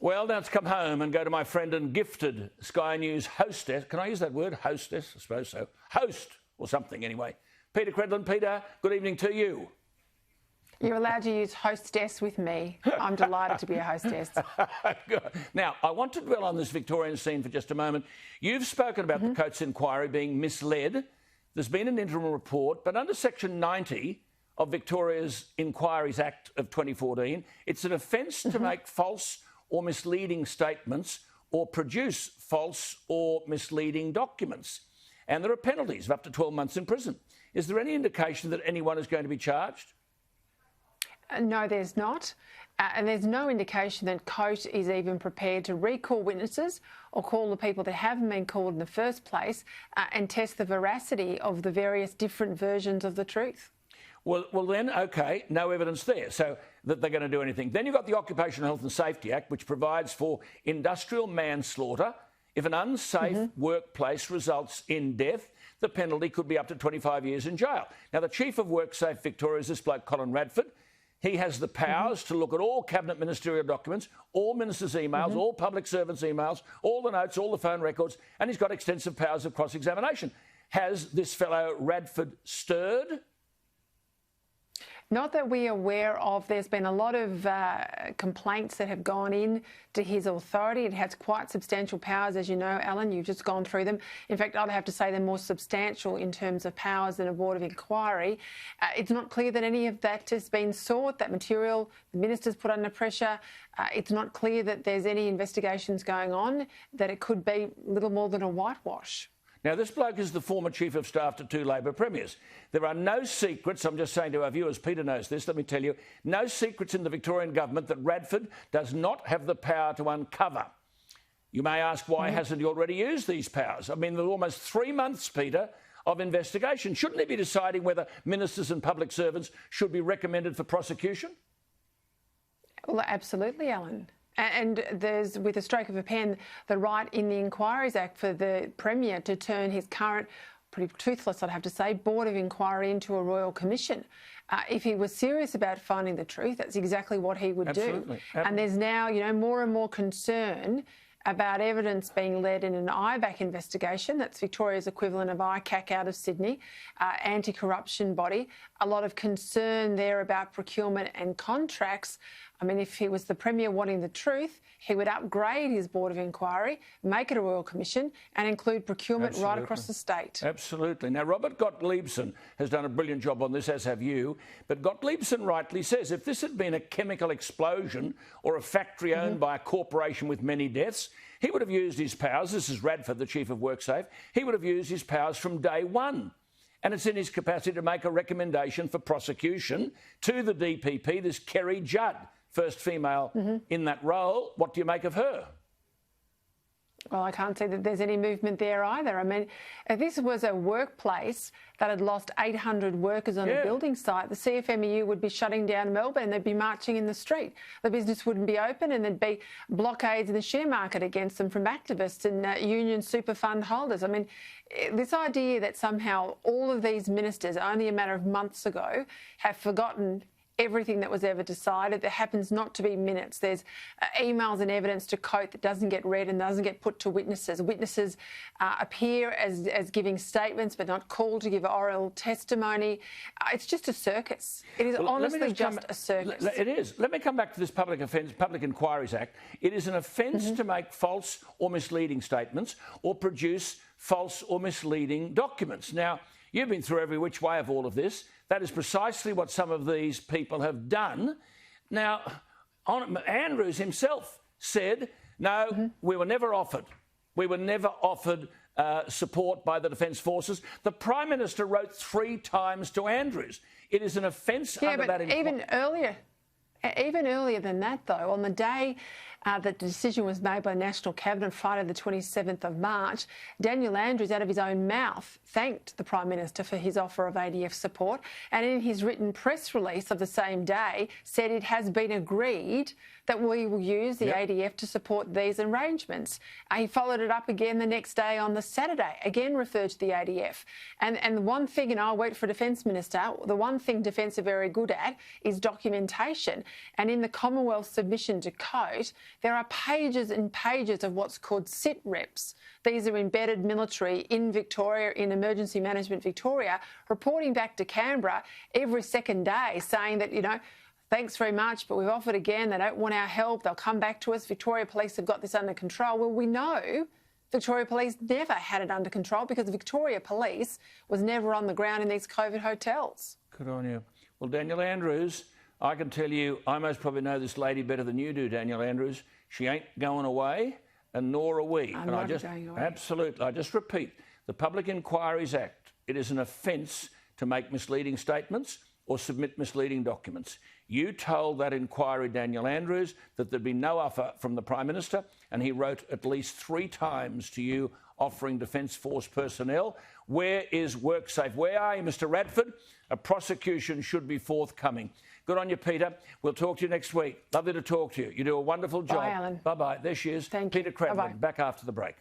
Well, now let's come home and go to my friend and gifted Sky News hostess. Can I use that word? Hostess? I suppose so. Host or something anyway. Peta Credlin. Peter, good evening to you. You're allowed to use hostess with me. I'm delighted to be a hostess. Now, I want to dwell on this Victorian scene for just a moment. You've spoken about the Coates inquiry being misled. There's been an interim report, but under Section 90 of Victoria's Inquiries Act of 2014, it's an offence to make false or misleading statements or produce false or misleading documents. And there are penalties of up to 12 months in prison. Is there any indication that anyone is going to be charged? No, there's not. And there's no indication that Coate is even prepared to recall witnesses or call the people that haven't been called in the first place and test the veracity of the various different versions of the truth. Well, then, OK, no evidence there, so that they're going to do anything. Then you've got the Occupational Health and Safety Act, which provides for industrial manslaughter. If an unsafe workplace results in death, the penalty could be up to 25 years in jail. Now, the Chief of Worksafe Victoria is this bloke, Colin Radford. He has the powers to look at all cabinet ministerial documents, all ministers' emails, all public servants' emails, all the notes, all the phone records, and he's got extensive powers of cross-examination. Has this fellow Radford stirred? Not that we're aware of. There's been a lot of complaints that have gone in to his authority. It has quite substantial powers, as you know, Alan. You've just gone through them. In fact, I'd have to say they're more substantial in terms of powers than a board of inquiry. It's not clear that any of that has been sought, that material the minister's put under pressure. It's not clear that there's any investigations going on, that it could be little more than a whitewash. Now, this bloke is the former Chief of Staff to two Labor Premiers. There are no secrets, I'm just saying to our viewers, Peter knows this, let me tell you, no secrets in the Victorian government that Radford does not have the power to uncover. You may ask, why hasn't he already used these powers? I mean, there's almost 3 months, Peter, of investigation. Shouldn't he be deciding whether ministers and public servants should be recommended for prosecution? Well, absolutely, Alan. And there's, with a stroke of a pen, the right in the Inquiries Act for the Premier to turn his current, pretty toothless, I'd have to say, Board of Inquiry into a Royal Commission. If he was serious about finding the truth, that's exactly what he would do. And there's now, you know, more and more concern about evidence being led in an IBAC investigation. That's Victoria's equivalent of ICAC out of Sydney, anti-corruption body. A lot of concern there about procurement and contracts. I mean, if he was the Premier wanting the truth, he would upgrade his Board of Inquiry, make it a Royal Commission and include procurement right across the state. Absolutely. Now, Robert Gottliebsen has done a brilliant job on this, as have you, but Gottliebsen rightly says if this had been a chemical explosion or a factory owned by a corporation with many deaths, he would have used his powers. This is Radford, the Chief of Worksafe. He would have used his powers from day one. And it's in his capacity to make a recommendation for prosecution to the DPP, this Kerry Judd, first female in that role. What do you make of her? Well, I can't see that there's any movement there either. I mean, if this was a workplace that had lost 800 workers on a building site, the CFMEU would be shutting down Melbourne. They'd be marching in the street. The business wouldn't be open and there'd be blockades in the share market against them from activists and union super fund holders. I mean, this idea that somehow all of these ministers, only a matter of months ago, have forgotten everything that was ever decided. There happens not to be minutes. There's emails and evidence to Coate that doesn't get read and doesn't get put to witnesses. Witnesses appear as giving statements but not called to give oral testimony. It's just a circus. It is honestly just a circus. It is. Let me come back to this Public Inquiries Act. It is an offence to make false or misleading statements or produce false or misleading documents. Now, you've been through every which way of all of this. That is precisely what some of these people have done. Now, Andrews himself said, no, we were never offered. We were never offered support by the Defence Forces. The Prime Minister wrote 3 times to Andrews. It is an offence under that... Even earlier than that, though, on the day that the decision was made by the National Cabinet, Friday the 27th of March, Daniel Andrews, out of his own mouth, thanked the Prime Minister for his offer of ADF support, and in his written press release of the same day said it has been agreed that we will use the ADF to support these arrangements. He followed it up again the next day on the Saturday, again referred to the ADF. And the one thing, and I worked for a Defence Minister, the one thing Defence are very good at is documentation. And in the Commonwealth submission to Coate, There are pages and pages of what's called sit reps. These are embedded military in Victoria, in Emergency Management Victoria, reporting back to Canberra every second day saying that, you know, thanks very much, but we've offered again. They don't want our help. They'll come back to us. Victoria Police have got this under control. Well, we know Victoria Police never had it under control because Victoria Police was never on the ground in these COVID hotels. Good on you. Well, Daniel Andrews, I can tell you, I most probably know this lady better than you do, Daniel Andrews. She ain't going away, and nor are we. I'm not going away. Absolutely. I just repeat, the Public Inquiries Act, it is an offence to make misleading statements or submit misleading documents. You told that inquiry, Daniel Andrews, that there'd be no offer from the Prime Minister, and he wrote at least 3 times to you offering Defence Force personnel. Where is Worksafe? Where are you, Mr Radford? A prosecution should be forthcoming. Good on you, Peter. We'll talk to you next week. Lovely to talk to you. You do a wonderful job. Bye, Alan. Bye-bye. There she is. Thank you. Peta Credlin, Bye-bye. back after the break.